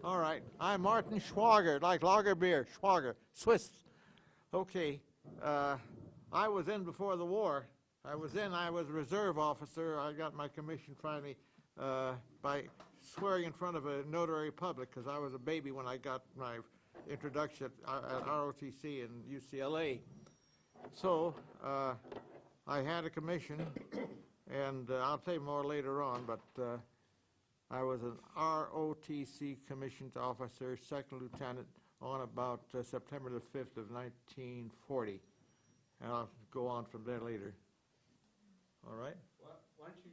All right. I'm Martin Schwager, like lager beer, Schwager, Swiss. Okay. I was in before the war. I was a reserve officer. I got my commission finally by swearing in front of a notary public because I was a baby when I got my introduction at ROTC in UCLA. So I had a commission, and I'll tell you more later on, but I was an ROTC commissioned officer, second lieutenant, on about September the 5th of 1940. And I'll go on from there later. All right? Why don't you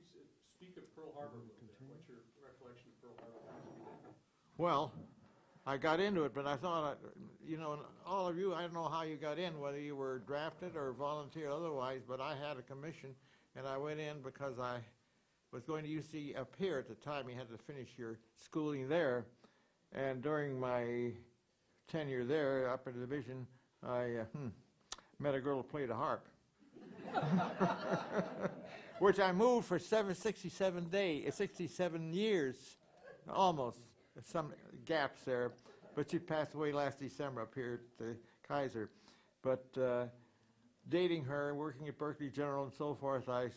speak of Pearl Harbor a little bit? What's your recollection of Pearl Harbor? Well, I got into it, but I thought, all of you, I don't know how you got in, whether you were drafted or volunteer otherwise, but I had a commission, and I went in because I was going to UC up here at the time. You had to finish your schooling there. And during my tenure there, up in the division, I met a girl who played a harp. Which I moved for 67 years, almost. Some gaps there. But she passed away last December up here at the Kaiser. But dating her, working at Berkeley General and so forth, I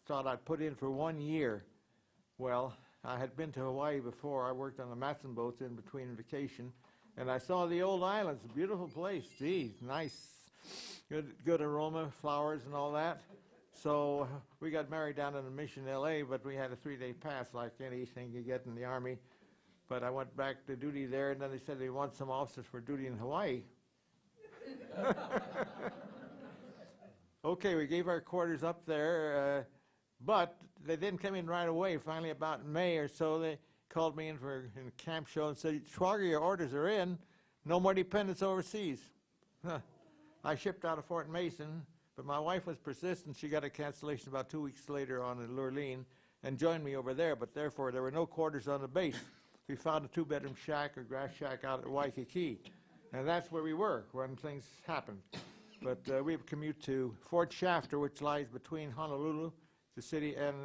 thought I'd put in for 1 year. Well, I had been to Hawaii before. I worked on the Matson boats in between vacation. And I saw the old islands, a beautiful place. Geez, nice. Good aroma, flowers and all that. So we got married down in a mission in L.A., but we had a 3-day pass like anything you get in the Army. But I went back to duty there, and then they said they want some officers for duty in Hawaii. Okay, we gave our quarters up there, but they didn't come in right away. Finally, about May or so, they called me in for a camp show and said, Schwager, your orders are in. No more dependents overseas. I shipped out of Fort Mason, but my wife was persistent. She got a cancellation about 2 weeks later on in Lurleen and joined me over there, but therefore there were no quarters on the base. We found a 2-bedroom shack or grass shack out at Waikiki, and that's where we were when things happened. But we would commute to Fort Shafter, which lies between Honolulu, the city, and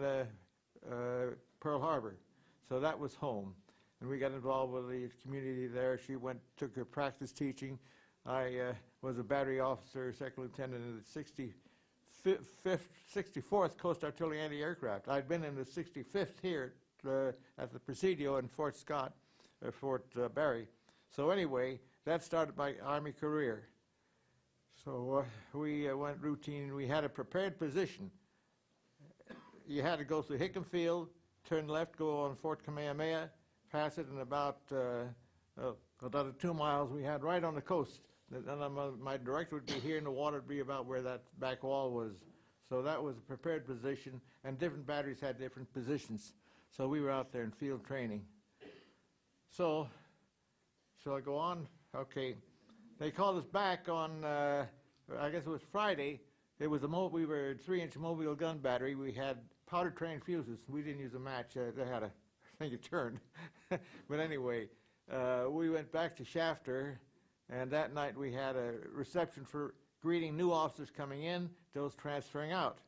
Pearl Harbor. So that was home. And we got involved with the community there. She took her practice teaching. I was a battery officer, second lieutenant in the 64th Coast Artillery Anti-Aircraft. I'd been in the 65th here at the Presidio in Fort Scott, Fort Barry. So anyway, that started my Army career. So we went routine. We had a prepared position. You had to go through Hickam Field, turn left, go on Fort Kamehameha, pass it in about 2 miles we had right on the coast. And my director would be here, and the water would be about where that back wall was. So that was a prepared position, and different batteries had different positions. So we were out there in field training. So, shall I go on? Okay. They called us back on, I guess it was Friday. It was we were a 3-inch mobile gun battery. We had powder train fuses. We didn't use a match. They had I think it turned. But anyway, we went back to Shafter, and that night we had a reception for greeting new officers coming in, those transferring out.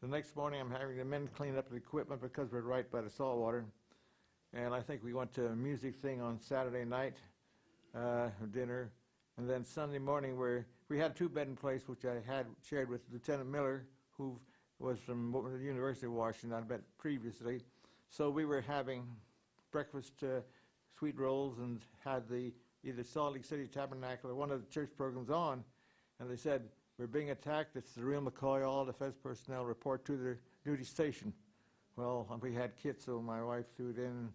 The next morning I'm having the men clean up the equipment because we're right by the saltwater. And I think we went to a music thing on Saturday night, dinner. And then Sunday morning we had a 2-bedroom place, which I had shared with Lieutenant Miller, who was from the University of Washington, I'd met previously. So we were having breakfast, sweet rolls, and had either Salt Lake City Tabernacle or one of the church programs on. And they said, we're being attacked. It's the real McCoy. All defense personnel report to their duty station. Well, we had kits, so my wife threw it in,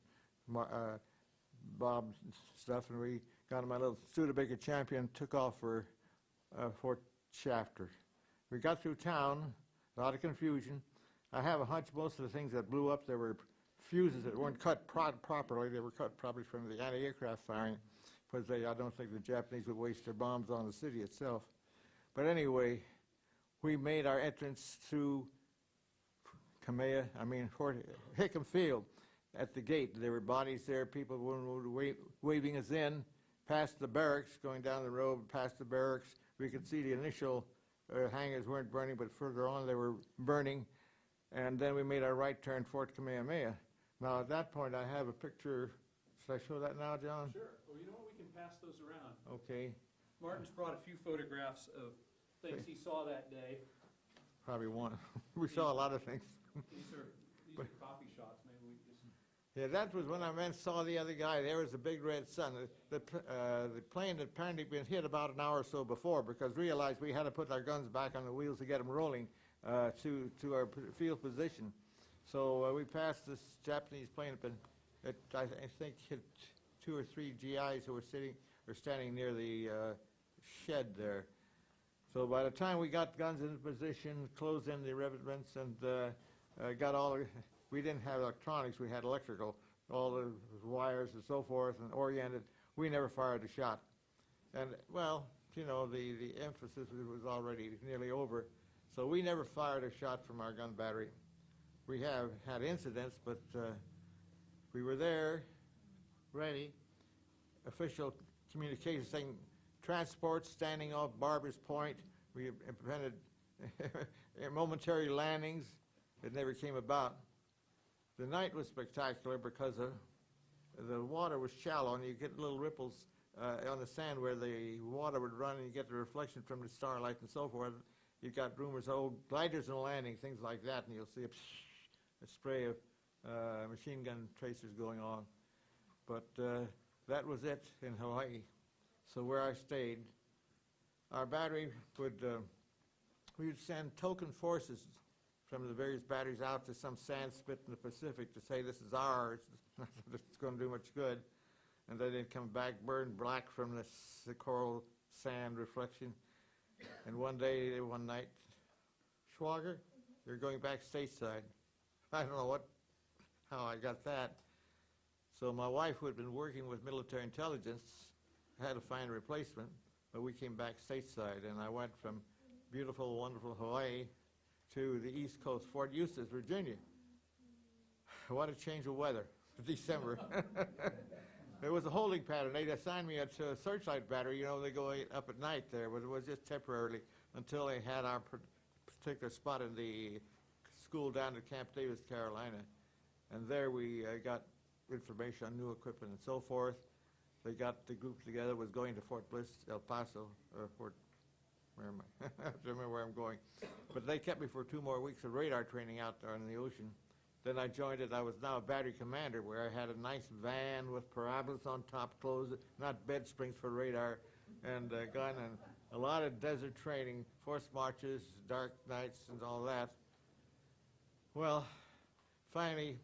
Bob's stuff, and we got in my little Studebaker Champion, took off for Fort Shafter. We got through town, a lot of confusion. I have a hunch most of the things that blew up, there were fuses that weren't cut properly. They were cut probably from the anti-aircraft firing, because I don't think the Japanese would waste their bombs on the city itself. But anyway, we made our entrance through Fort Hickam Field. At the gate, there were bodies there. People were waving us in, past the barracks, going down the road, past the barracks. We could see the initial hangars weren't burning, but further on they were burning. And then we made our right turn, Fort Kamehameha. Now, at that point, I have a picture Should I show that now, John? Sure. Well, you know what, we can pass those around. Okay, Martin's brought a few photographs of things he saw that day. probably one. We saw a lot of things. These are coffee shots, maybe we just, Yeah, that was when I went and saw the other guy. There was the big red sun. The plane had apparently been hit about an hour or so before because realized we had to put our guns back on the wheels to get them rolling to our field position. So we passed this Japanese plane, and I think hit 2 or 3 GIs who were standing near the shed there. So by the time we got guns in position, closed in the revetments, and got all the, we didn't have electronics, we had electrical, all the wires and so forth, and oriented. We never fired a shot. And, well, you know, the emphasis was already nearly over, so we never fired a shot from our gun battery. We have had incidents, but we were there, ready, official communication saying transport standing off Barber's Point. We implemented momentary landings. It never came about. The night was spectacular because the water was shallow, and you get little ripples on the sand where the water would run, and you get the reflection from the starlight and so forth. You got rumors of gliders and landing, things like that, and you'll see a spray of machine gun tracers going on. But that was it in Hawaii. So where I stayed, our battery would, we would send token forces from the various batteries out to some sand spit in the Pacific to say this is ours, not that it's going to do much good. And then they'd come back burned black from the coral sand reflection. And one night, Schwager, you're going back stateside. I don't know how I got that. So my wife, who had been working with military intelligence, had to find a replacement, but we came back stateside, and I went from beautiful, wonderful Hawaii to the East Coast, Fort Eustis, Virginia. What a change of weather, December. It was a holding pattern. They'd assigned me to a searchlight battery. You know, they go up at night there, but it was just temporarily until they had our particular spot in the school down at Camp Davis, Carolina. And there we got information on new equipment and so forth. They got the group together, was going to Fort Bliss, El Paso, or Fort, where am I? I have to remember where I'm going. But they kept me for 2 more weeks of radar training out there in the ocean. Then I joined it. I was now a battery commander, where I had a nice van with parabolas on top, closed, not bed springs for radar, and a gun, and a lot of desert training, forced marches, dark nights, and all that. Well, finally,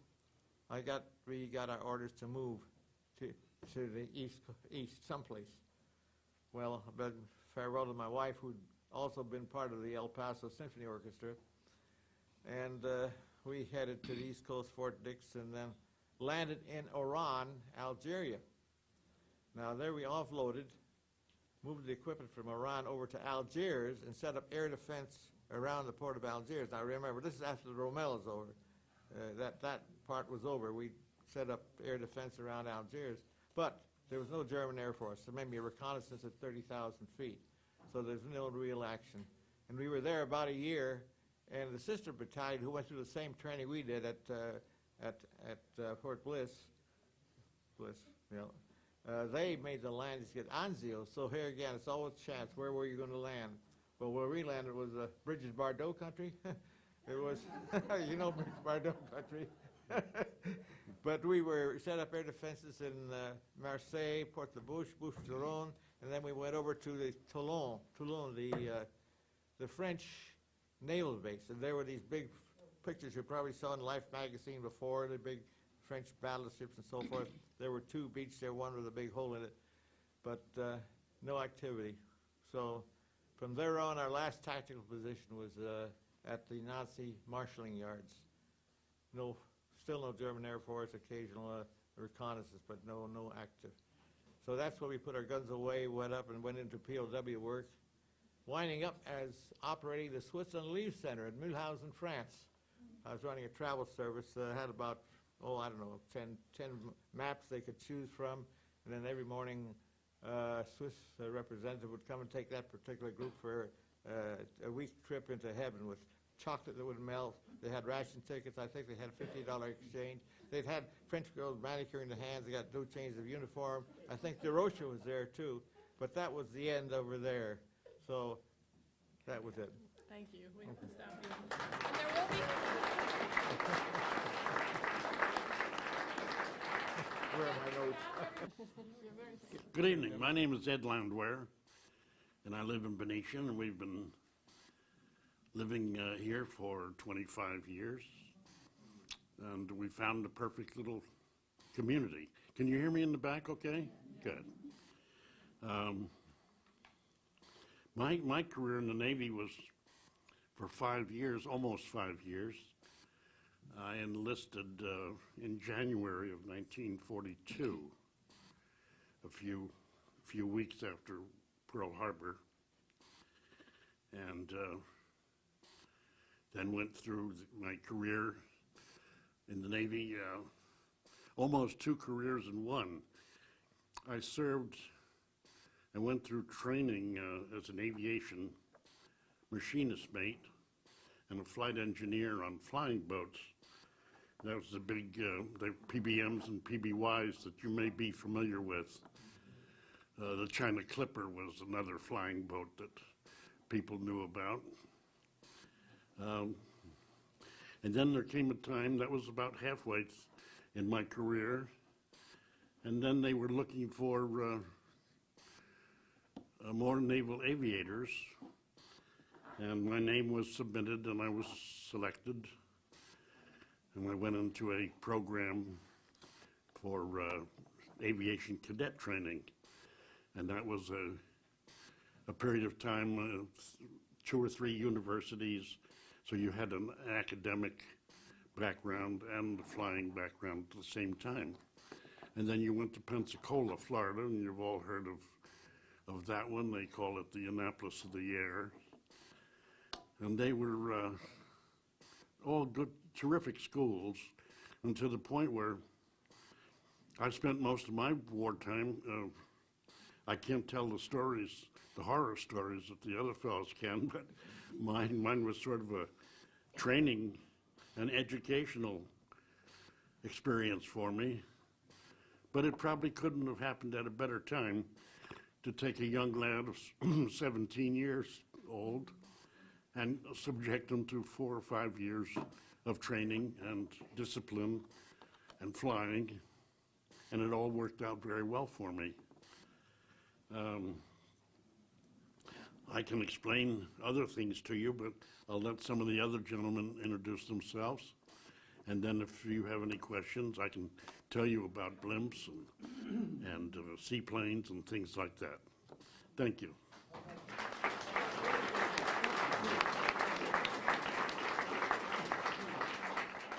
we got our orders to move to the east someplace. Well, I bid farewell to my wife, who'd also been part of the El Paso Symphony Orchestra, and we headed to the East Coast, Fort Dix, and then landed in Oran, Algeria. Now there we offloaded, moved the equipment from Oran over to Algiers, and set up air defense around the port of Algiers. Now remember, this is after the Rommel is over. That part was over. We set up air defense around Algiers, but there was no German Air Force. So maybe a reconnaissance at 30,000 feet. So there's no real action. And we were there about a year, and the sister battalion, who went through the same training we did at Fort Bliss, they made the landings at Anzio. So here again, it's always chance. Where were you going to land? Well, where we landed was Bridges Bardot country. It was, you know, Bridges Bardot country. But we were set up air defenses in Marseille, Port-de-Bouche, Bouches-du-Rhône, and then we went over to the Toulon, the French naval base. And there were these big pictures you probably saw in Life magazine before, the big French battleships and so forth. There were 2 beached there, one with a big hole in it, but no activity. So from there on, our last tactical position was at the Nazi marshalling yards. Still no German Air Force, occasional reconnaissance, but no active. So that's where we put our guns away, went up and went into POW work, winding up as operating the Switzerland Leave Center in Mulhouse, France. I was running a travel service that had about, 10 maps they could choose from, and then every morning a Swiss representative would come and take that particular group for a week trip into heaven with chocolate that would melt. They had ration tickets. I think they had $50 exchange. They'd had French girls manicuring the hands. They got new changes of uniform. I think DeRocha was there too. But that was the end over there. So that was it. Thank you. We have to stop you. And there will be. Where are my notes? You're very Good evening. My name is Ed Landwehr, and I live in Benicia, and we've been living here for 25 years. And we found a perfect little community. Can you hear me in the back okay? Good. My career in the Navy was for 5 years, almost 5 years. I enlisted in January of 1942, a few weeks after Pearl Harbor, and then went through my career in the Navy, almost 2 careers in one. I served and went through training as an aviation machinist mate and a flight engineer on flying boats. That was the big the PBMs and PBYs that you may be familiar with. The China Clipper was another flying boat that people knew about. And then there came a time, that was about halfway in my career, and then they were looking for more naval aviators, and my name was submitted and I was selected, and I went into a program for aviation cadet training, and that was a period of time, 2 or 3 universities, so you had an academic background and a flying background at the same time. And then you went to Pensacola, Florida, and you've all heard of that one. They call it the Annapolis of the Air. And they were all good, terrific schools, and to the point where I spent most of my wartime, I can't tell the stories, the horror stories that the other fellows can, but mine was sort of a training and educational experience for me. But it probably couldn't have happened at a better time to take a young lad of 17 years old and subject him to 4 or 5 years of training and discipline and flying, and it all worked out very well for me. I can explain other things to you, but I'll let some of the other gentlemen introduce themselves, and then if you have any questions, I can tell you about blimps and seaplanes and things like that. Thank you.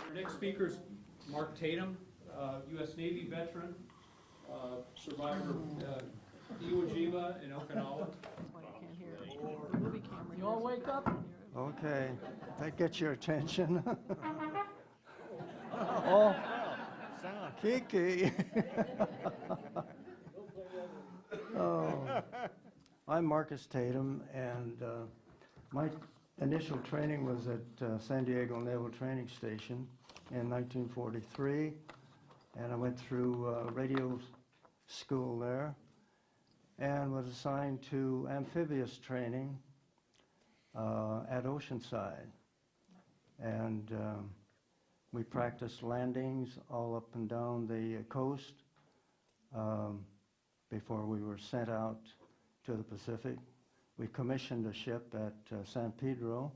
Our next speaker is Mark Tatum, U.S. Navy veteran, survivor of Iwo Jima in Okinawa. You all wake up? Okay, that gets your attention. Oh, Kiki. Oh, I'm Marcus Tatum, and my initial training was at San Diego Naval Training Station in 1943, and I went through radio school there and was assigned to amphibious training at Oceanside. And we practiced landings all up and down the coast before we were sent out to the Pacific. We commissioned a ship at San Pedro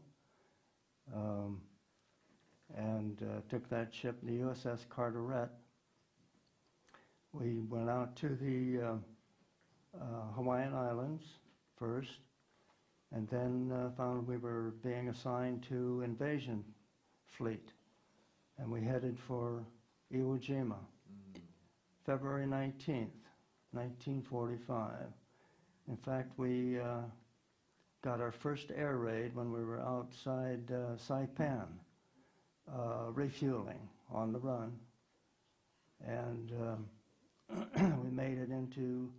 and took that ship, the USS Carteret. We went out to the Hawaiian Islands first, and then found we were being assigned to invasion fleet, and we headed for Iwo Jima, February 19th, 1945. In fact, we got our first air raid when we were outside Saipan, refueling on the run, and we made it into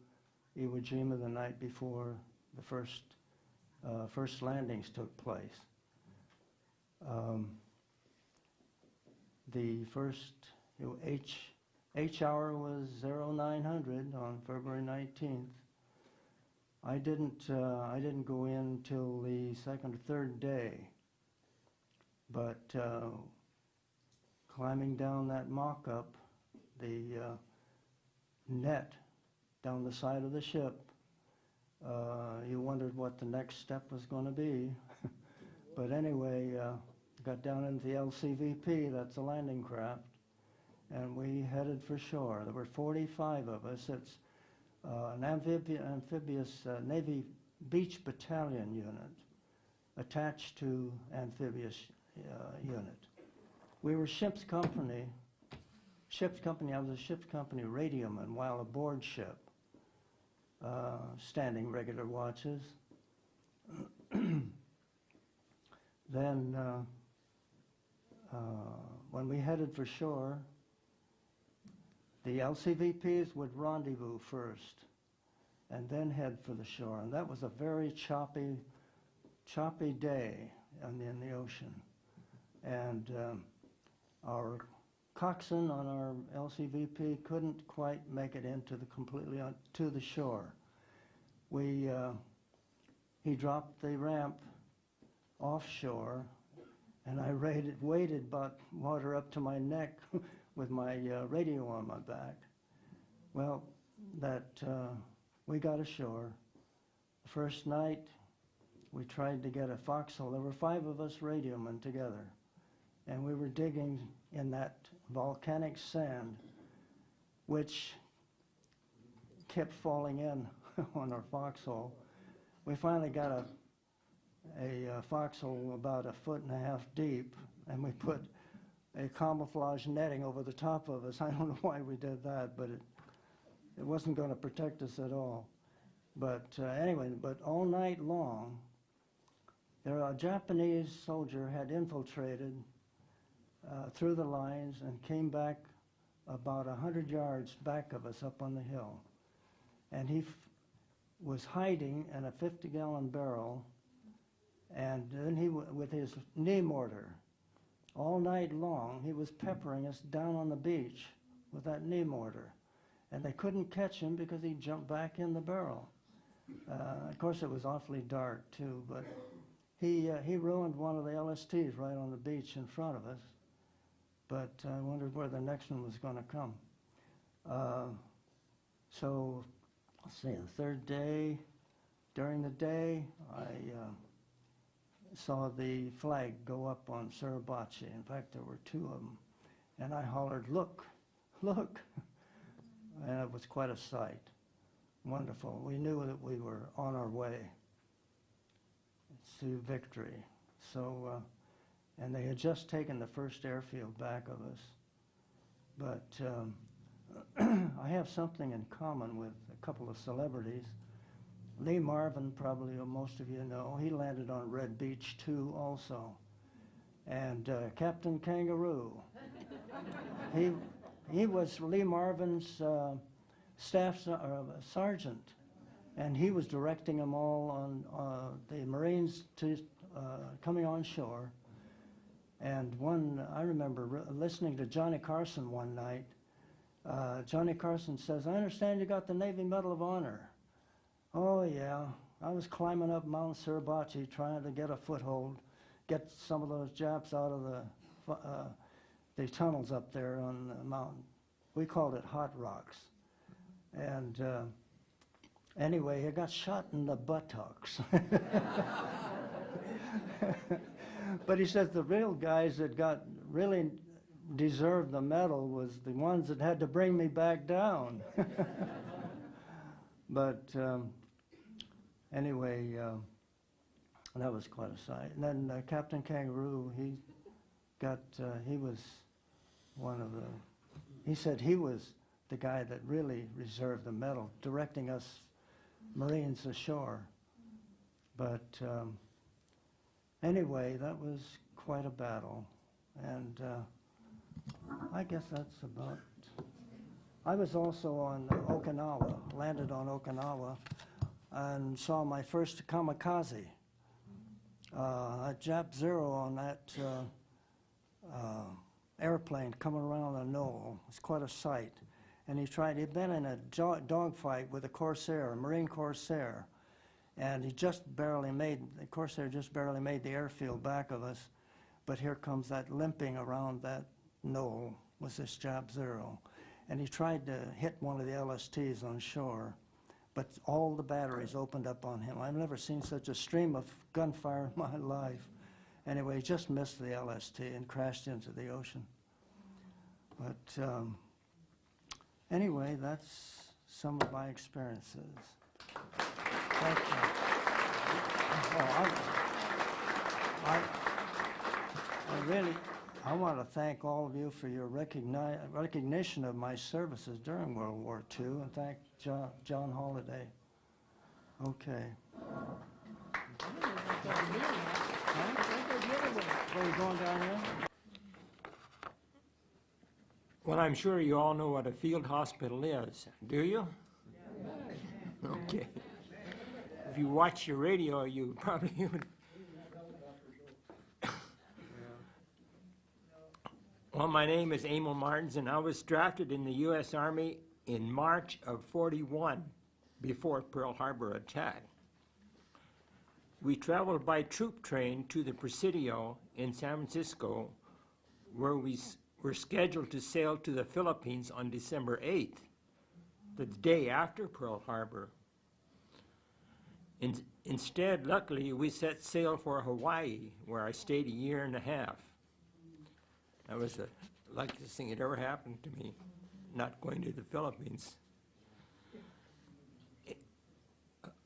Iwo Jima the night before the first landings took place. The first H hour was 0900 on February 19th. I didn't go in till the second or third day, but climbing down that mock-up, the net down the side of the ship, you wondered what the next step was going to be. But anyway, got down into the LCVP, that's a landing craft, and we headed for shore. There were 45 of us. It's an amphibious Navy Beach Battalion unit attached to amphibious unit. We were ship's company. I was a ship's company radioman while aboard ship, standing regular watches. Then, when we headed for shore, the LCVPs would rendezvous first and then head for the shore. And that was a very choppy day in the ocean. And our coxswain on our LCVP couldn't quite make it into completely to the shore. He dropped the ramp offshore, and I waded about water up to my neck with my radio on my back. Well, we got ashore. The first night, we tried to get a foxhole. There were 5 of us radiomen together, and we were digging in that volcanic sand, which kept falling in on our foxhole. We finally got a foxhole about 1.5 feet deep, and we put a camouflage netting over the top of us. I don't know why we did that, but it wasn't going to protect us at all. But anyway, but all night long, a Japanese soldier had infiltrated through the lines and came back about 100 yards back of us up on the hill. And he was hiding in a 50-gallon barrel, and then with his knee mortar, all night long, he was peppering us down on the beach with that knee mortar. And they couldn't catch him because he jumped back in the barrel. Of course, it was awfully dark, too, but he ruined one of the LSTs right on the beach in front of us. But I wondered where the next one was going to come. So, let's see, the third day, during the day, I saw the flag go up on Suribachi. In fact, there were 2 of them. And I hollered, "Look, look." And it was quite a sight. Wonderful. We knew that we were on our way to victory. So, and they had just taken the first airfield back of us. But I have something in common with a couple of celebrities. Lee Marvin, probably most of you know, he landed on Red Beach too also. And Captain Kangaroo, he was Lee Marvin's staff sergeant, and he was directing them all on the Marines coming on shore. And I remember listening to Johnny Carson one night. Johnny Carson says, "I understand you got the Navy Medal of Honor." "Oh, yeah. I was climbing up Mount Suribachi trying to get a foothold, get some of those Japs out of the tunnels up there on the mountain." We called it Hot Rocks. And anyway, I got shot in the buttocks. But he says the real guys that really deserved the medal was the ones that had to bring me back down. But anyway, that was quite a sight. And then Captain Kangaroo, he was one of the, he said he was the guy that really reserved the medal, directing us Marines ashore. But anyway, that was quite a battle. And I guess that's about. I was also on Okinawa, landed on Okinawa, and saw my first kamikaze. a Jap Zero on that airplane coming around a knoll. It's quite a sight. And he'd been in a dogfight with a Corsair, a Marine Corsair. And the Corsair just barely made the airfield back of us. But here comes that limping around that knoll was this Jap Zero. And he tried to hit one of the LSTs on shore, but all the batteries opened up on him. I've never seen such a stream of gunfire in my life. Anyway, he just missed the LST and crashed into the ocean. But anyway, that's some of my experiences. Thank you. I want to thank all of you for your recognition of my services during World War II, and thank John Holliday. Okay. Where are you going down here? Well, I'm sure you all know what a field hospital is, do you? Okay. If you watch your radio, you probably would. Well, my name is Emil Martins, and I was drafted in the U.S. Army in March of '41, before Pearl Harbor attack. We traveled by troop train to the Presidio in San Francisco, where we were scheduled to sail to the Philippines on December 8th, the day after Pearl Harbor. Instead, luckily, we set sail for Hawaii, where I stayed a year and a half. That was the luckiest thing that ever happened to me, not going to the Philippines.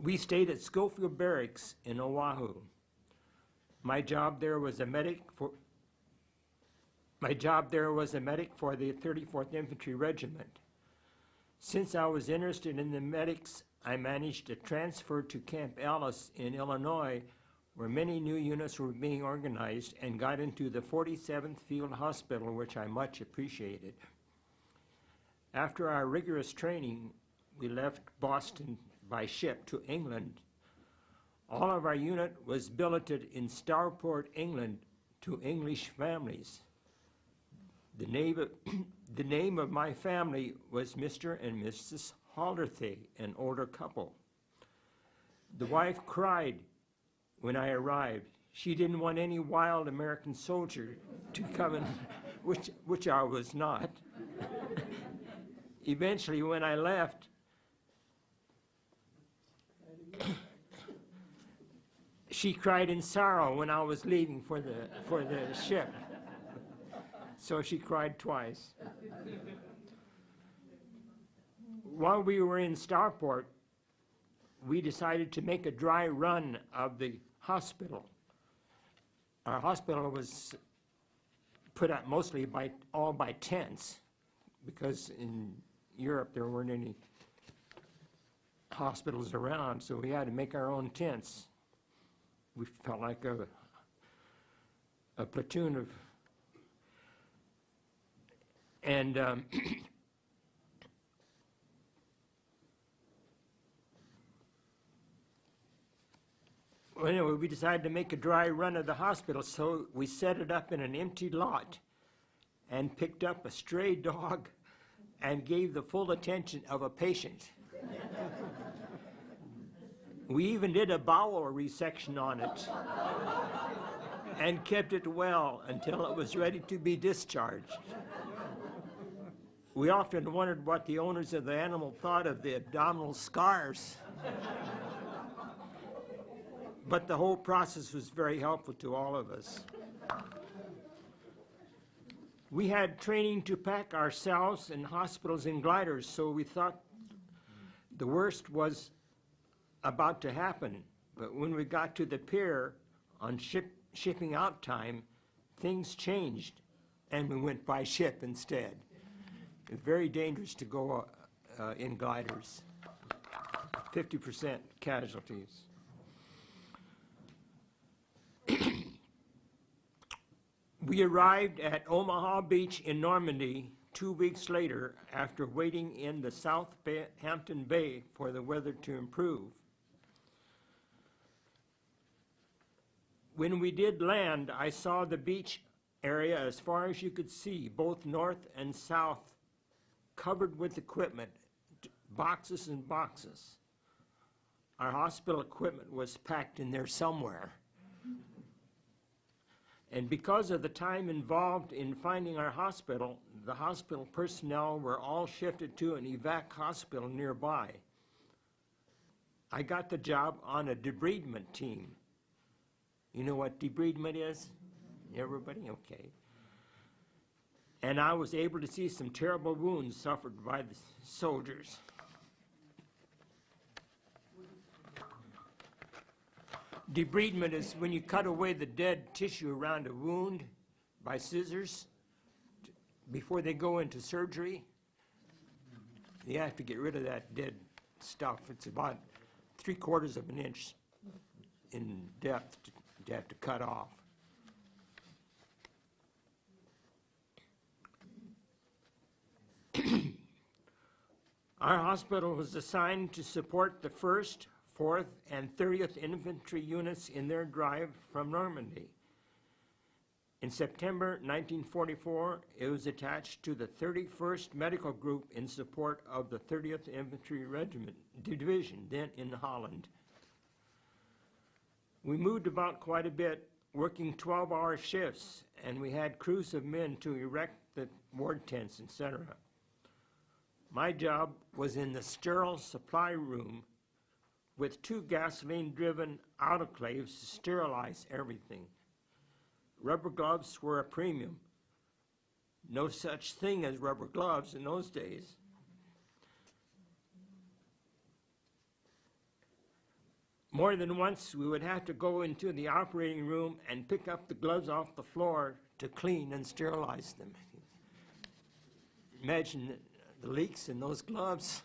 We stayed at Schofield Barracks in Oahu. My job there was a medic for the 34th Infantry Regiment. Since I was interested in the medics, I managed to transfer to Camp Ellis in Illinois, where many new units were being organized, and got into the 47th Field Hospital, which I much appreciated. After our rigorous training, we left Boston by ship to England. All of our unit was billeted in Stourport, England, to English families. The name of my family was Mr. and Mrs. Halderthay, an older couple. The wife cried when I arrived. She didn't want any wild American soldier to come in, which I was not. Eventually, when I left, she cried in sorrow when I was leaving for the ship. So she cried twice. While we were in Stourport, we decided to make a dry run of the hospital. Our hospital was put up mostly all by tents, because in Europe there weren't any hospitals around, so we had to make our own tents. We felt like a platoon of, and well, anyway, we decided to make a dry run of the hospital, so we set it up in an empty lot and picked up a stray dog and gave the full attention of a patient. We even did a bowel resection on it and kept it well until it was ready to be discharged. We often wondered what the owners of the animal thought of the abdominal scars. But the whole process was very helpful to all of us. We had training to pack ourselves in hospitals in gliders, so we thought the worst was about to happen. But when we got to the pier on shipping out time, things changed, and we went by ship instead. It's very dangerous to go in gliders. 50% casualties. We arrived at Omaha Beach in Normandy 2 weeks later after waiting in the Southampton Bay for the weather to improve. When we did land, I saw the beach area as far as you could see, both north and south, covered with equipment, boxes and boxes. Our hospital equipment was packed in there somewhere. And because of the time involved in finding our hospital, the hospital personnel were all shifted to an evac hospital nearby. I got the job on a debridement team. You know what debridement is? Everybody? Okay. And I was able to see some terrible wounds suffered by the soldiers. Debridement is when you cut away the dead tissue around a wound by scissors before they go into surgery. You have to get rid of that dead stuff. It's about 3/4 of an inch in depth to have to cut off. Our hospital was assigned to support the 1st, 4th, and 30th Infantry units in their drive from Normandy. In September 1944, it was attached to the 31st Medical Group in support of the 30th Infantry Regiment Division, then in Holland. We moved about quite a bit, working 12-hour shifts, and we had crews of men to erect the ward tents, etc. My job was in the sterile supply room with 2 gasoline-driven autoclaves to sterilize everything. Rubber gloves were a premium. No such thing as rubber gloves in those days. More than once, we would have to go into the operating room and pick up the gloves off the floor to clean and sterilize them. Imagine the leaks in those gloves.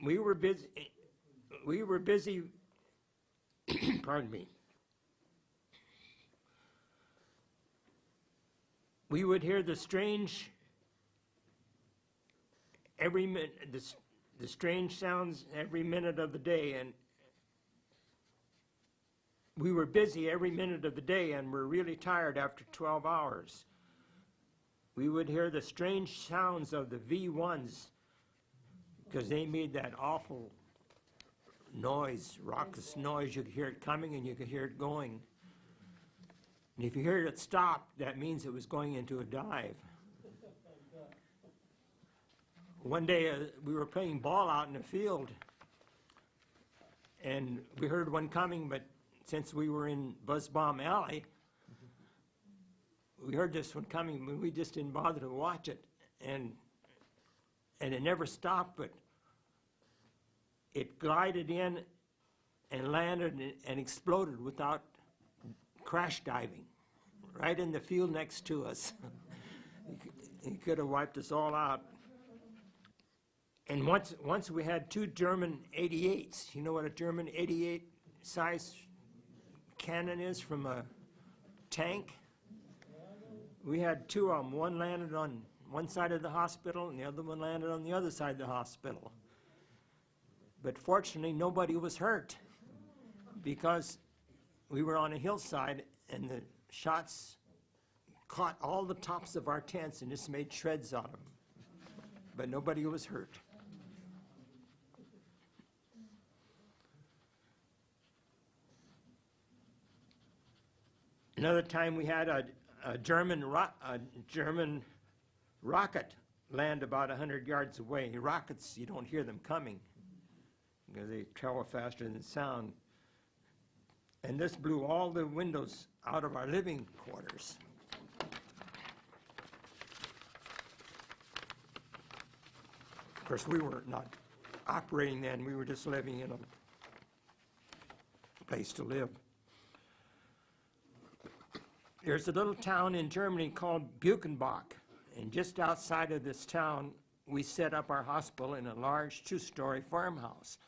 We were busy, pardon me. We would hear the strange the strange sounds every minute of the day, and we were busy every minute of the day and were really tired after 12 hours. We would hear the strange sounds of the V1s because they made that awful noise, raucous noise. You could hear it coming and you could hear it going. And if you heard it stop, that means it was going into a dive. One day we were playing ball out in the field, and we heard one coming, but since we were in Buzz Bomb Alley, we heard this one coming, but we just didn't bother to watch it, and it never stopped, but it glided in and landed and exploded without crash diving, right in the field next to us. He could have wiped us all out. And once we had 2 German 88s. You know what a German 88 size cannon is from a tank? We had 2 of them. One landed on one side of the hospital and the other one landed on the other side of the hospital. But fortunately, nobody was hurt because we were on a hillside and the shots caught all the tops of our tents and just made shreds out of them. But nobody was hurt. Another time we had a German rocket land about 100 yards away. Rockets, you don't hear them coming because they travel faster than sound. And this blew all the windows out of our living quarters. Of course, we were not operating then. We were just living in a place to live. There's a little town in Germany called Buchenbach, and just outside of this town, we set up our hospital in a large 2-story farmhouse.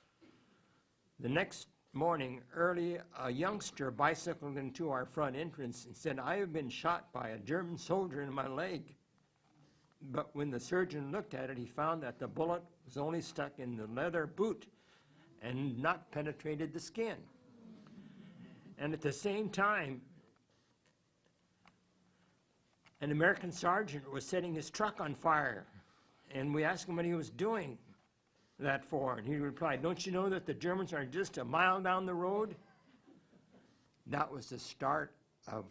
The next morning, early, a youngster bicycled into our front entrance and said, "I have been shot by a German soldier in my leg." But when the surgeon looked at it, he found that the bullet was only stuck in the leather boot and not penetrated the skin. And at the same time, an American sergeant was setting his truck on fire, and we asked him what he was doing that for, and he replied, "Don't you know that the Germans are just a mile down the road?" That was the start of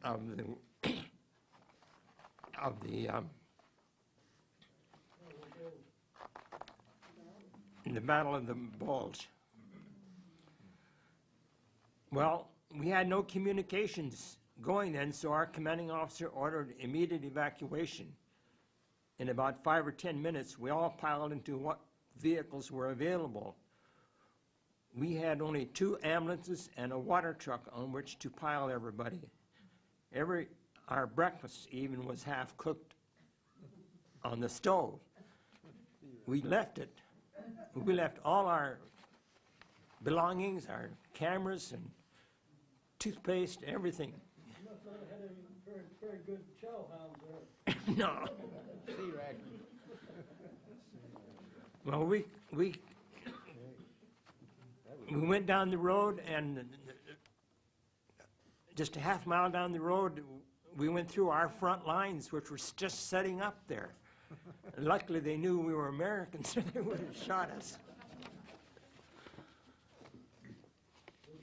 the Battle of the Bulge. Well, we had no communications going then, so our commanding officer ordered immediate evacuation. In about 5 or 10 minutes, we all piled into what vehicles were available. We had only 2 ambulances and a water truck on which to pile everybody. Our breakfast even was half cooked on the stove. We left it. We left all our belongings, our cameras and toothpaste, everything. You must not have had any very good chow hounds there. No. C-Rack. Well, we went down the road, and just a half mile down the road, we went through our front lines, which were just setting up there. Luckily, they knew we were Americans, so they would have shot us. The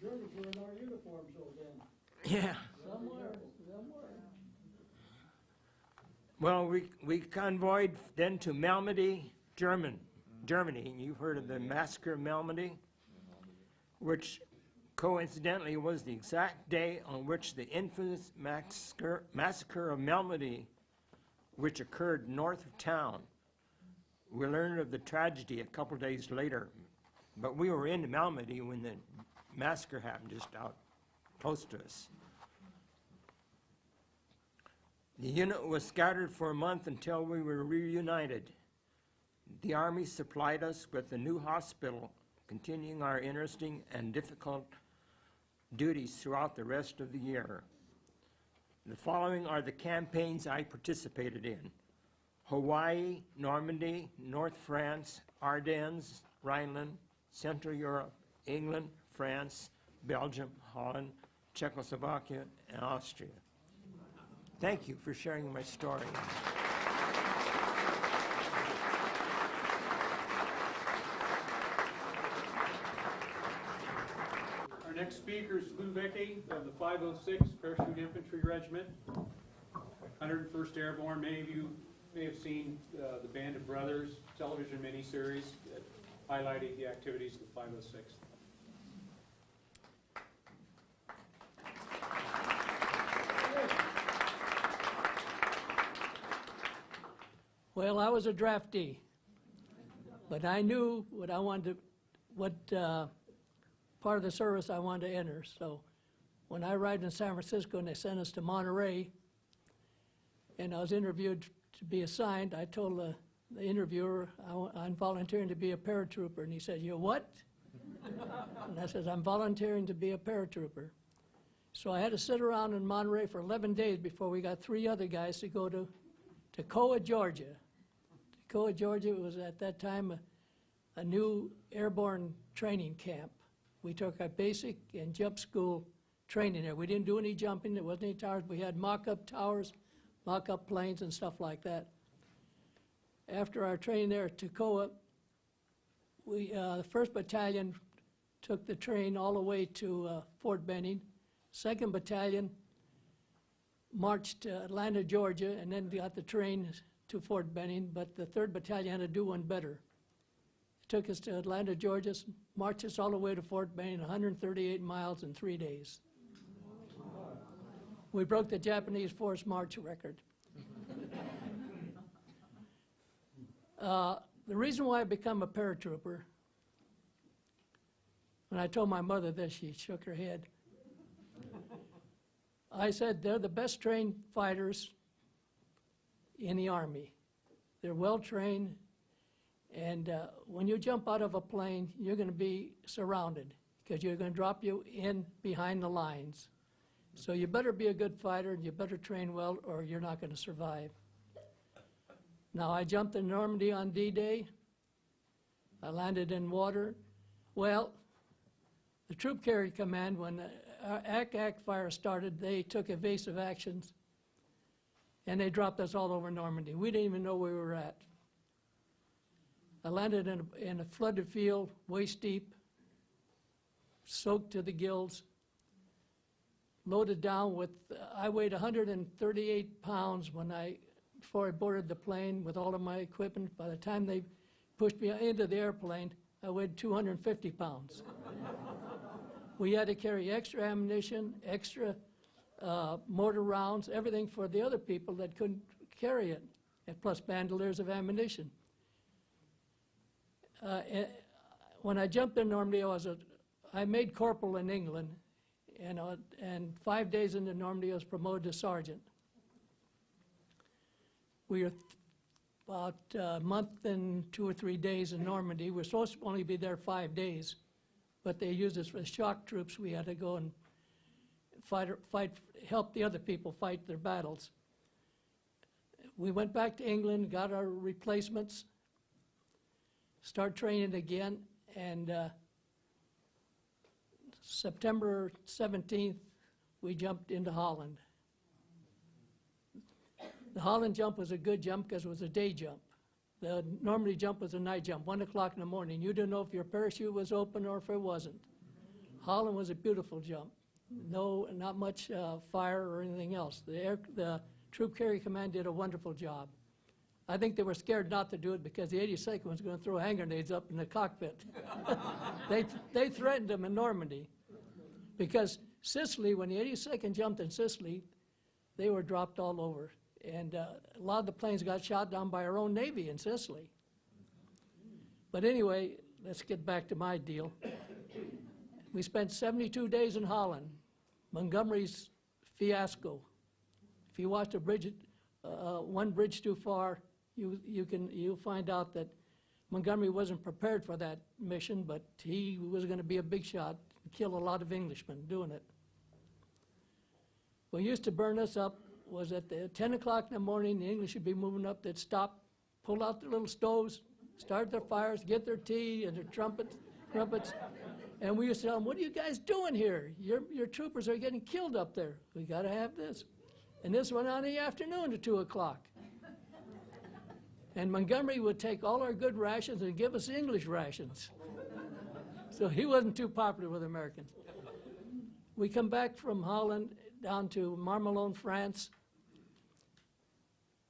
Germans were in our uniforms though then. Yeah. Somewhere. Well, we convoyed then to Malmedy, Germany. And you've heard of the massacre of Malmedy, which coincidentally was the exact day on which the infamous massacre of Malmedy, which occurred north of town. We learned of the tragedy a couple days later, but we were in Malmedy when the massacre happened, just out close to us. The unit was scattered for a month until we were reunited. The Army supplied us with a new hospital, continuing our interesting and difficult duties throughout the rest of the year. The following are the campaigns I participated in: Hawaii, Normandy, North France, Ardennes, Rhineland, Central Europe, England, France, Belgium, Holland, Czechoslovakia, and Austria. Thank you for sharing my story. Our next speaker is Lou Vecchi of the 506 Parachute Infantry Regiment, 101st Airborne. Many of you may have seen the Band of Brothers television miniseries that highlighted the activities of the 506. Well, I was a draftee, but I knew what I wanted to, what part of the service I wanted to enter. So when I arrived in San Francisco and they sent us to Monterey, and I was interviewed to be assigned, I told the interviewer, I'm volunteering to be a paratrooper. And he said, "You're what?" And I said, "I'm volunteering to be a paratrooper." So I had to sit around in Monterey for 11 days before we got 3 other guys to go to Toccoa, Georgia. Toccoa, Georgia was at that time a new airborne training camp. We took our basic and jump school training there. We didn't do any jumping. There wasn't any towers. We had mock-up towers, mock-up planes, and stuff like that. After our training there at Toccoa, the 1st Battalion took the train all the way to Fort Benning. 2nd Battalion marched to Atlanta, Georgia, and then got the train to Fort Benning, but the 3rd Battalion had to do one better. It took us to Atlanta, Georgia, marched us all the way to Fort Benning, 138 miles in 3 days. We broke the Japanese force march record. The reason why I become a paratrooper, when I told my mother this, she shook her head. I said, they're the best trained fighters in the Army. They're well trained, and when you jump out of a plane, you're going to be surrounded because you're going to drop you in behind the lines. So you better be a good fighter, and you better train well, or you're not going to survive. Now, I jumped in Normandy on D-Day. I landed in water. Well, the Troop Carrier Command, when the Ack fire started, they took evasive actions, and they dropped us all over Normandy. We didn't even know where we were at. I landed in a flooded field, waist deep, soaked to the gills, loaded down with, I weighed 138 pounds before I boarded the plane with all of my equipment. By the time they pushed me into the airplane, I weighed 250 pounds. We had to carry extra ammunition, extra mortar rounds, everything for the other people that couldn't carry it, and plus bandoliers of ammunition. When I jumped in Normandy, I made corporal in England, and 5 days into Normandy, I was promoted to sergeant. We were about a month and 2 or 3 days in Normandy. We were supposed to only be there 5 days, but they used us for shock troops. We had to go and help the other people fight their battles. We went back to England, got our replacements, start training again, and September 17th, we jumped into Holland. The Holland jump was a good jump because it was a day jump. The Normandy jump was a night jump, 1 o'clock in the morning. You didn't know if your parachute was open or if it wasn't. Holland was a beautiful jump. Not much fire or anything else. The Troop Carrier Command did a wonderful job. I think they were scared not to do it because the 82nd was going to throw hand grenades up in the cockpit. They threatened them in Normandy because Sicily, when the 82nd jumped in Sicily, they were dropped all over. And a lot of the planes got shot down by our own Navy in Sicily. But anyway, let's get back to my deal. We spent 72 days in Holland. Montgomery's fiasco. If you watch one bridge too far, you'll find out that Montgomery wasn't prepared for that mission, but he was going to be a big shot and kill a lot of Englishmen doing it. What used to burn us up was at 10 o'clock in the morning, the English would be moving up, they'd stop, pull out their little stoves, start their fires, get their tea and their trumpets, and we used to tell them, what are you guys doing here? Your troopers are getting killed up there. We got to have this. And this went on in the afternoon to 2 o'clock. And Montgomery would take all our good rations and give us English rations. So he wasn't too popular with Americans. We come back from Holland down to Marmelon, France.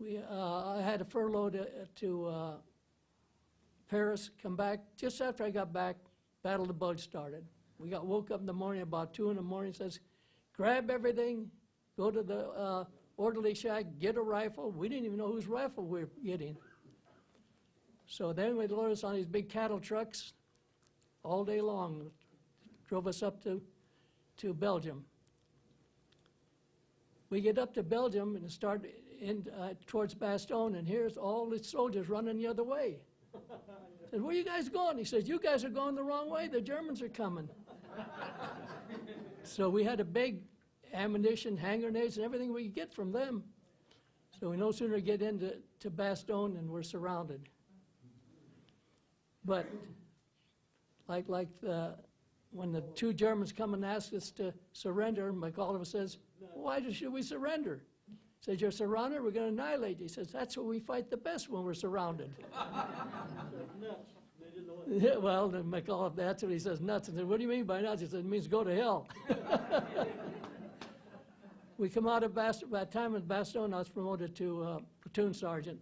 I had a furlough to Paris, come back. Just after I got back, Battle of the Bulge started. We woke up in the morning, about 2 in the morning, says, grab everything, go to the orderly shack, get a rifle. We didn't even know whose rifle we were getting. So then they loaded us on these big cattle trucks all day long, drove us up to Belgium. We get up to Belgium and start towards Bastogne, and here's all the soldiers running the other way. I said, where are you guys going? He says, you guys are going the wrong way. The Germans are coming. So we had a big ammunition, hand grenades, and everything we could get from them. So we no sooner get into Bastogne and we're surrounded. But when the 2 Germans come and ask us to surrender, McAuliffe says, why should we surrender? He says, you're surrounded, we're going to annihilate you. He says, that's what we fight the best when we're surrounded. Yeah, well, McAuliffe, that's what he says, nuts. I said, what do you mean by nuts? He said, it means go to hell. We come out of Bastogne. By the time at Bastogne, I was promoted to platoon sergeant.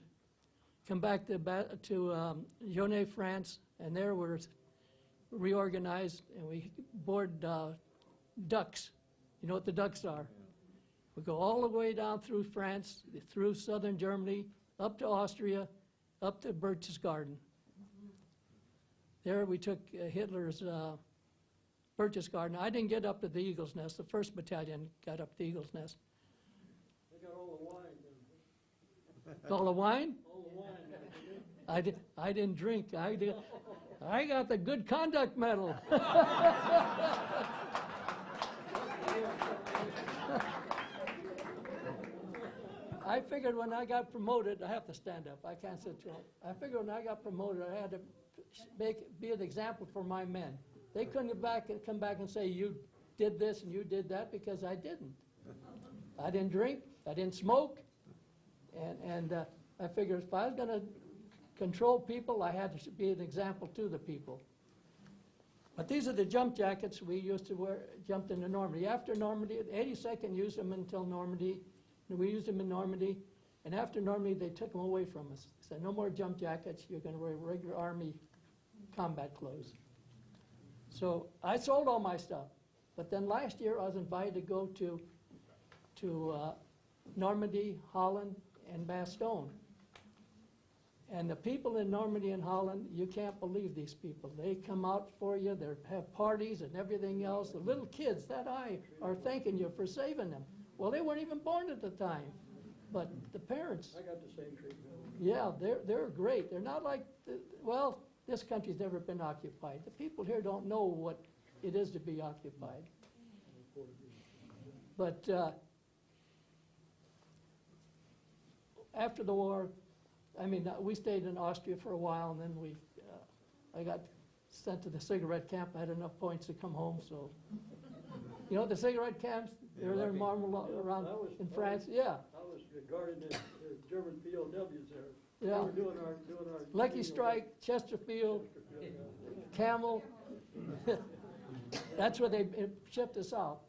Come back to Yonne, France, and there we're reorganized, and we board ducks. You know what the ducks are? We go all the way down through France, through southern Germany, up to Austria, up to Berchtesgaden. There we took Hitler's Berchtesgaden. I didn't get up to the Eagle's Nest. The 1st Battalion got up to the Eagle's Nest. They got all the wine then. All the wine? All the wine. I didn't drink. I got the good conduct medal. I figured when I got promoted, I have to stand up. I can't sit too long. I figured when I got promoted, I had to be an example for my men. They couldn't come back and say, you did this and you did that, because I didn't. I didn't drink, I didn't smoke, and I figured if I was going to control people, I had to be an example to the people. But these are the jump jackets we used to wear, jumped into Normandy. After Normandy, the 82nd used them until Normandy. We used them in Normandy, and after Normandy, they took them away from us. They said, no more jump jackets, you're going to wear regular Army combat clothes. So I sold all my stuff. But then last year, I was invited to go to Normandy, Holland, and Bastogne. And the people in Normandy and Holland, you can't believe these people. They come out for you, they have parties and everything else. The little kids that are thanking you for saving them. Well, they weren't even born at the time. But the parents, I got the same treatment. yeah, they're great. They're not like, well, this country's never been occupied. The people here don't know what it is to be occupied. But after the war, I mean, we stayed in Austria for a while, and then I got sent to the cigarette camp. I had enough points to come home, so. You know, the cigarette camps, they're there around in France, yeah. I was guarding the German POWs there. Yeah. We were doing our. Lucky Strike, Chesterfield, Camel. That's where they shipped us out,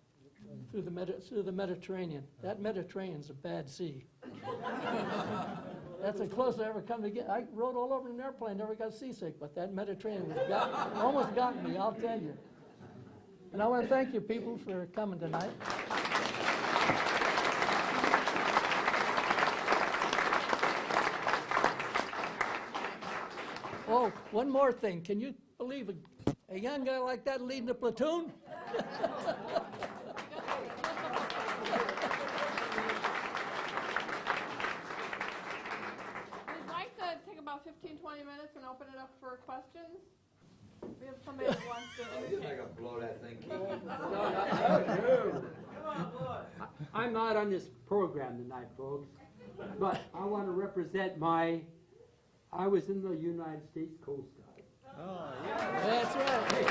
through the Mediterranean. That Mediterranean's a bad sea. That's the closest I ever come to get. I rode all over an airplane, never got seasick, but that Mediterranean almost got me, I'll tell you. And I want to thank you people for coming tonight. Oh, one more thing. Can you believe a young guy like that leading a platoon? We'd like to take about 15, 20 minutes and open it up for questions. We have somebody that wants to You're not indicate. gonna blow that thing. I'm not on this program tonight, folks, but I want to represent I was in the United States Coast Guard. That's right.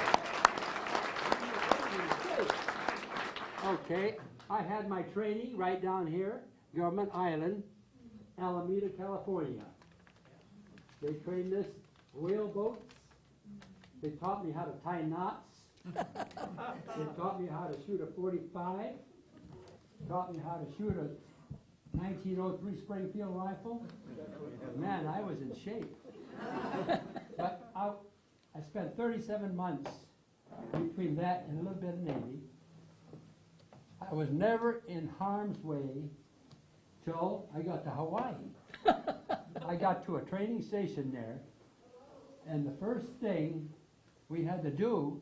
Okay, I had my training right down here, Government Island, Alameda, California. They trained us whaleboats. They taught me how to tie knots. They taught me how to shoot a .45. Taught me how to shoot a 1903 Springfield rifle. Man, I was in shape. But I spent 37 months between that and a little bit of Navy. I was never in harm's way till I got to Hawaii. I got to a training station there, and the first thing we had to do,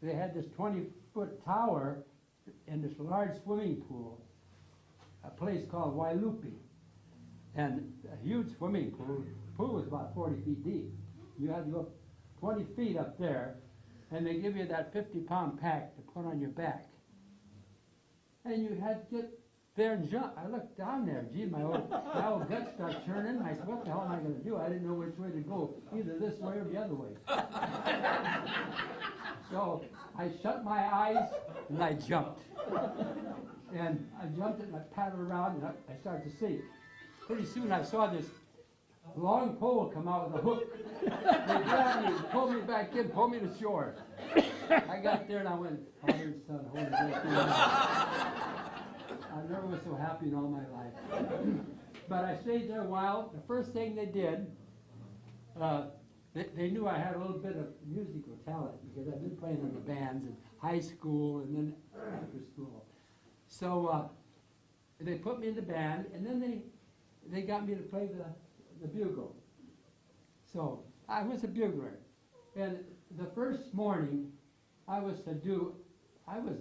they had this 20-foot tower in this large swimming pool, a place called Wailupi, and a huge swimming pool. The pool was about 40 feet deep. You had to go 20 feet up there, and they give you that 50-pound pack to put on your back. And you had to get there and jump. I looked down there, gee, my old gut started churning. I said, what the hell am I going to do? I didn't know which way to go, either this way or the other way. So I shut my eyes and I jumped. And I jumped and I paddled around and I started to sink. Pretty soon I saw this long pole come out with a hook. They grabbed me, pulled me back in, pulled me to shore. I got there and I went, Father, Son, Holy Ghost. I never was so happy in all my life. But I stayed there a while. The first thing they did, they knew I had a little bit of musical talent because I've been playing in the bands in high school and then after school. So they put me in the band, and then they got me to play the bugle. So I was a bugler. And the first morning I was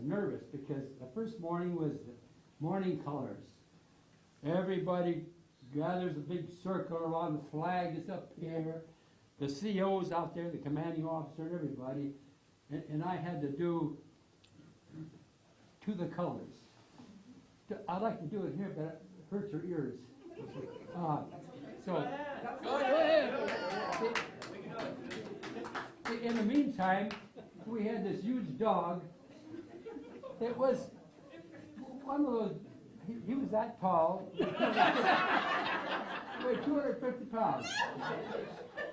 nervous because the first morning was the morning colors. Everybody gathers a big circle around, the flag is up here, the CO's out there, the commanding officer, and everybody, and I had to do to the colors. I'd like to do it here, but it hurts your ears. So, Go ahead. in the meantime, we had this huge dog. It was one of those, he was that tall, weighed 250 pounds.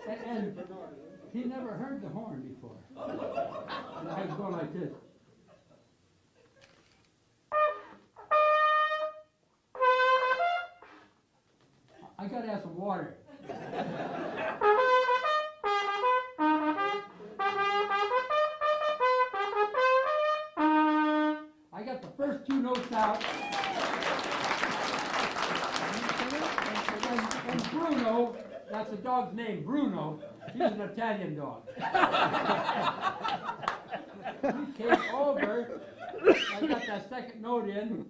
And he never heard the horn before. And I was going like this. I gotta have some water. I got the first two notes out. And Bruno, that's the dog's name, Bruno, he's an Italian dog. He came over, I got that second note in,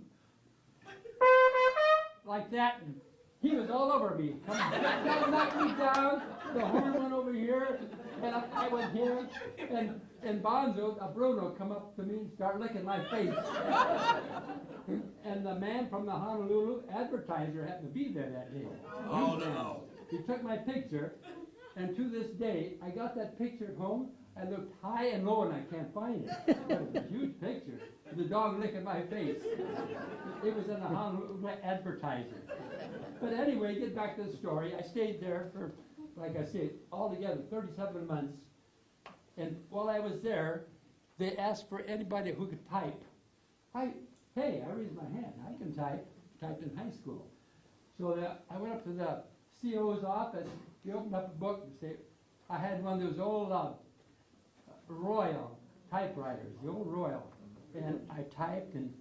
like that, and he was all over me. That knocked me down, the horn went over here, and I went here, and Bonzo, Bruno, come up to me and start licking my face. And the man from the Honolulu Advertiser happened to be there that day. Oh, no. He took my picture, and to this day, I got that picture at home. I looked high and low, and I can't find it. It was a huge picture. The dog licking my face. It was in the Honolulu Advertiser. But anyway, get back to the story. I stayed there for, like I said, altogether 37 months. And while I was there, they asked for anybody who could type. I raised my hand. I can type. Typed in high school. So I went up to the CO's office. He opened up a book and said, I had one of those old Royal typewriters, the old Royal. And I typed and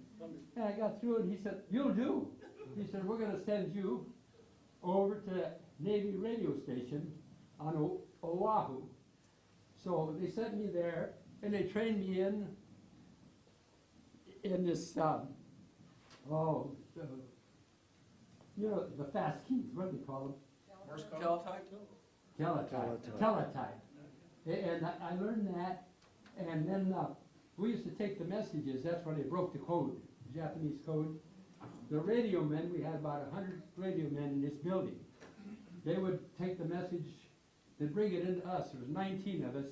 I got through it, and he said, you'll do. He said, we're going to send you over to the Navy radio station on Oahu. So they sent me there, and they trained me in this, you know, the fast keys, what do they call them? Morse code? Teletype. And I learned that, and then we used to take the messages. That's when they broke the code, the Japanese code. The radio men, we had about 100 radio men in this building. They would take the message, they'd bring it into us. There was 19 of us,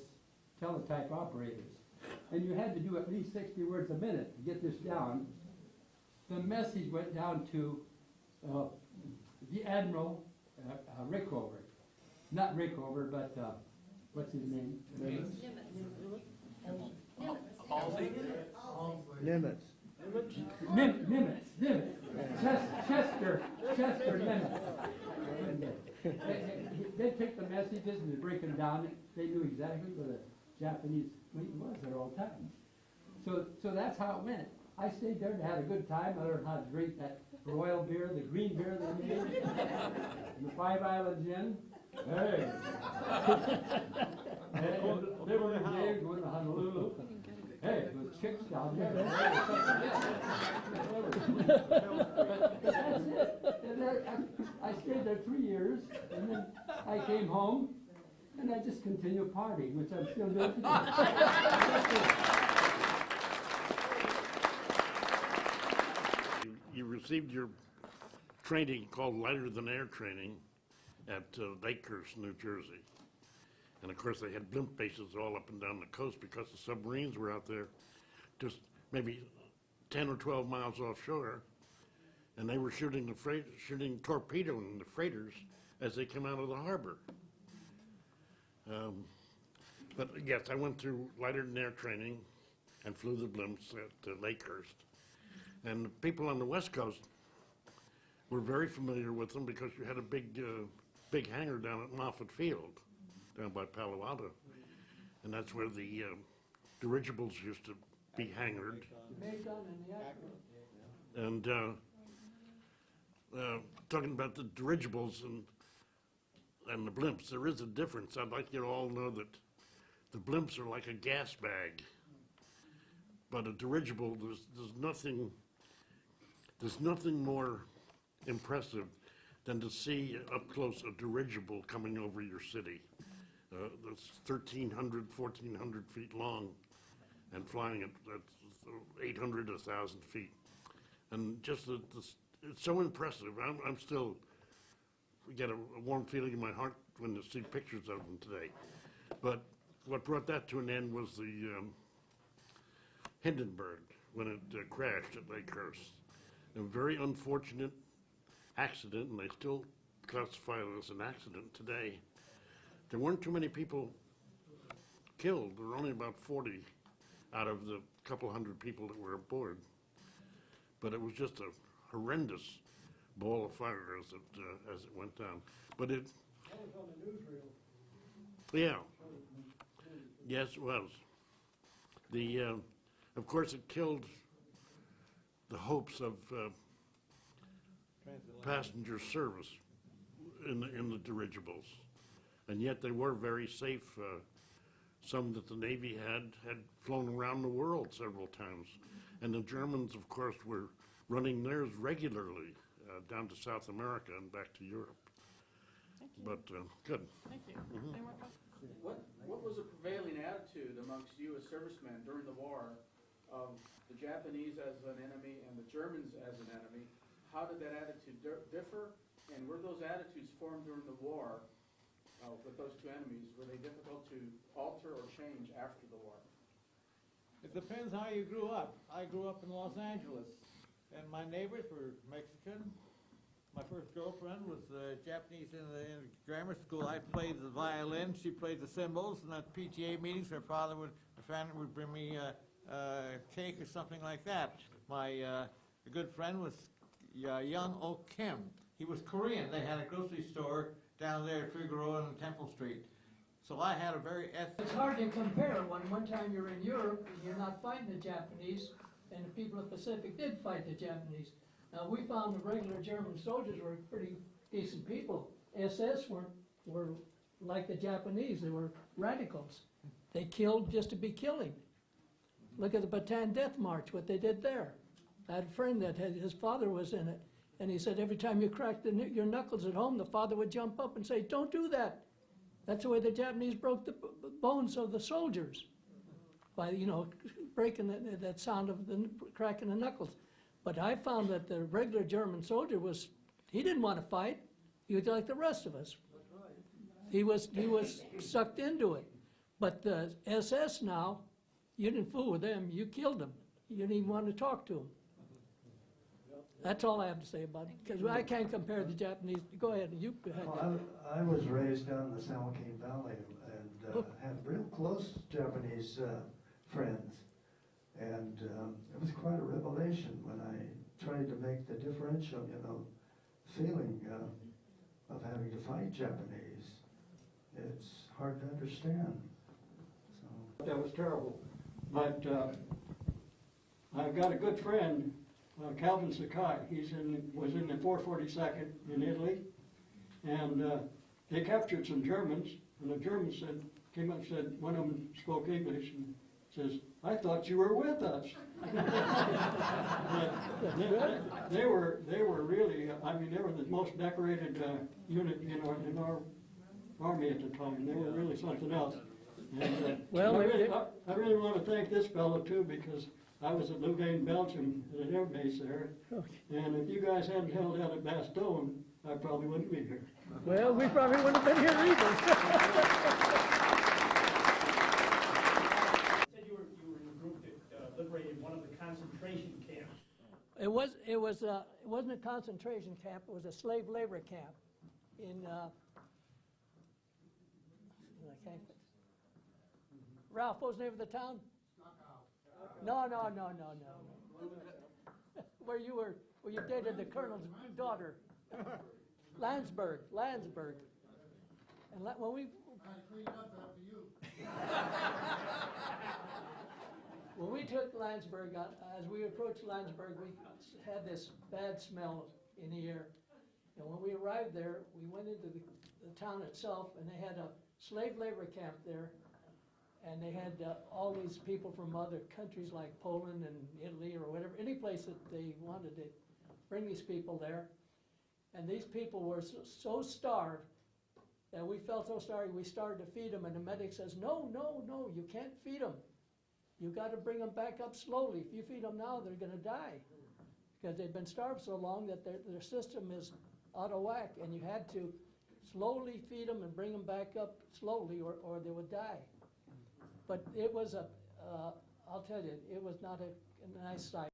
teletype operators. And you had to do at least 60 words a minute to get this down. The message went down to the Admiral Rickover. Not Rickover, but what's his name? Nimitz. Nimitz. Chester Nimitz. They'd take the messages and they'd break them down. They knew exactly where the Japanese fleet was at all times. So that's how it went. I stayed there and had a good time. I learned how to drink that royal beer, the green beer they made, and the 5 Islands Inn. Hey. They were in James, going to Honolulu. Hey, those chicks down there. But that's it. And I stayed there 3 years, and then I came home, and I just continued partying, which I'm still doing today. You received your training called lighter than air training at Lakehurst, New Jersey. And of course they had blimp bases all up and down the coast because the submarines were out there just maybe 10 or 12 miles offshore. And they were shooting torpedoing the freighters as they came out of the harbor. But yes, I went through lighter than air training and flew the blimps at Lakehurst. And the people on the West Coast were very familiar with them because you had a big hangar down at Moffett Field, down by Palo Alto. And that's where the dirigibles used to be hangared. And talking about the dirigibles and the blimps, there is a difference. I'd like you to all know that the blimps are like a gas bag. But a dirigible, there's nothing more impressive than to see up close a dirigible coming over your city. That's 1,300, 1,400 feet long and flying at 800 to 1,000 feet. And just it's so impressive. I'm still get a warm feeling in my heart when I see pictures of them today. But what brought that to an end was the Hindenburg, when it crashed at Lakehurst. A very unfortunate accident, and they still classify it as an accident today. There weren't too many people killed. There were only about 40 out of the couple hundred people that were aboard. But it was just a horrendous ball of fire as it went down. But it, That was on the newsreel. yeah, yes, it was. The, of course, it killed the hopes of passenger service in the dirigibles, and yet they were very safe. Some that the Navy had flown around the world several times, and the Germans, of course, were running theirs regularly down to South America and back to Europe. But good. Thank you. Any more questions? What was the prevailing attitude amongst you as servicemen during the war of the Japanese as an enemy and the Germans as an enemy? How did that attitude differ? And were those attitudes formed during the war with those two enemies? Were they difficult to alter or change after the war? It depends how you grew up. I grew up in Los Angeles, and my neighbors were Mexican. My first girlfriend was Japanese in the grammar school. I played the violin, she played the cymbals, and at PTA meetings, her family would bring me cake or something like that. My a good friend was Young Oh Kim. He was Korean. They had a grocery store down there at Figueroa and Temple Street. So I had a very It's hard to compare when one time you're in Europe and you're not fighting the Japanese, and the people of the Pacific did fight the Japanese. Now, we found the regular German soldiers were pretty decent people. SS were like the Japanese. They were radicals. They killed just to be killing. Look at the Bataan Death March, what they did there. I had a friend that his father was in it, and he said every time you cracked your knuckles at home, the father would jump up and say, "Don't do that." That's the way the Japanese broke the bones of the soldiers, by, breaking that sound of the cracking the knuckles. But I found that the regular German soldier he didn't want to fight. He was like the rest of us. He was sucked into it. But the SS now, you didn't fool with them, you killed them. You didn't even want to talk to them. That's all I have to say about it, because I can't compare the Japanese. Go ahead, you go ahead. Well, I was raised down in the San Joaquin Valley and had real close Japanese friends. And it was quite a revelation when I tried to make the differential, feeling of having to fight Japanese. It's hard to understand. So. That was terrible. But I've got a good friend, Calvin Sakai. Was in the 442nd in Italy, and they captured some Germans. And the Germans came up and said, one of them spoke English and says, "I thought you were with us." They were really, they were the most decorated unit in our army at the time. They were really something else. And, I really want to thank this fellow too, because I was at Louvain, Belgium, at an air base there. And if you guys hadn't held out at Bastogne, I probably wouldn't be here. Well, we probably wouldn't have been here either. You were in a group that liberated one of the concentration camps. It wasn't a concentration camp. It was a slave labor camp in. Ralph, what was the name of the town? No. Where you dated the colonel's daughter, Landsberg. And when we. When we took Landsberg, as we approached Landsberg, we had this bad smell in the air. And when we arrived there, we went into the town itself, and they had a slave labor camp there. And they had all these people from other countries like Poland and Italy or whatever, any place that they wanted to bring these people there. And these people were so starved that we felt so starved we started to feed them. And the medic says, no, you can't feed them. You got to bring them back up slowly. If you feed them now, they're going to die. Because they've been starved so long that their system is out of whack. And you had to slowly feed them and bring them back up slowly or they would die. But it was I'll tell you, it was not a nice sight.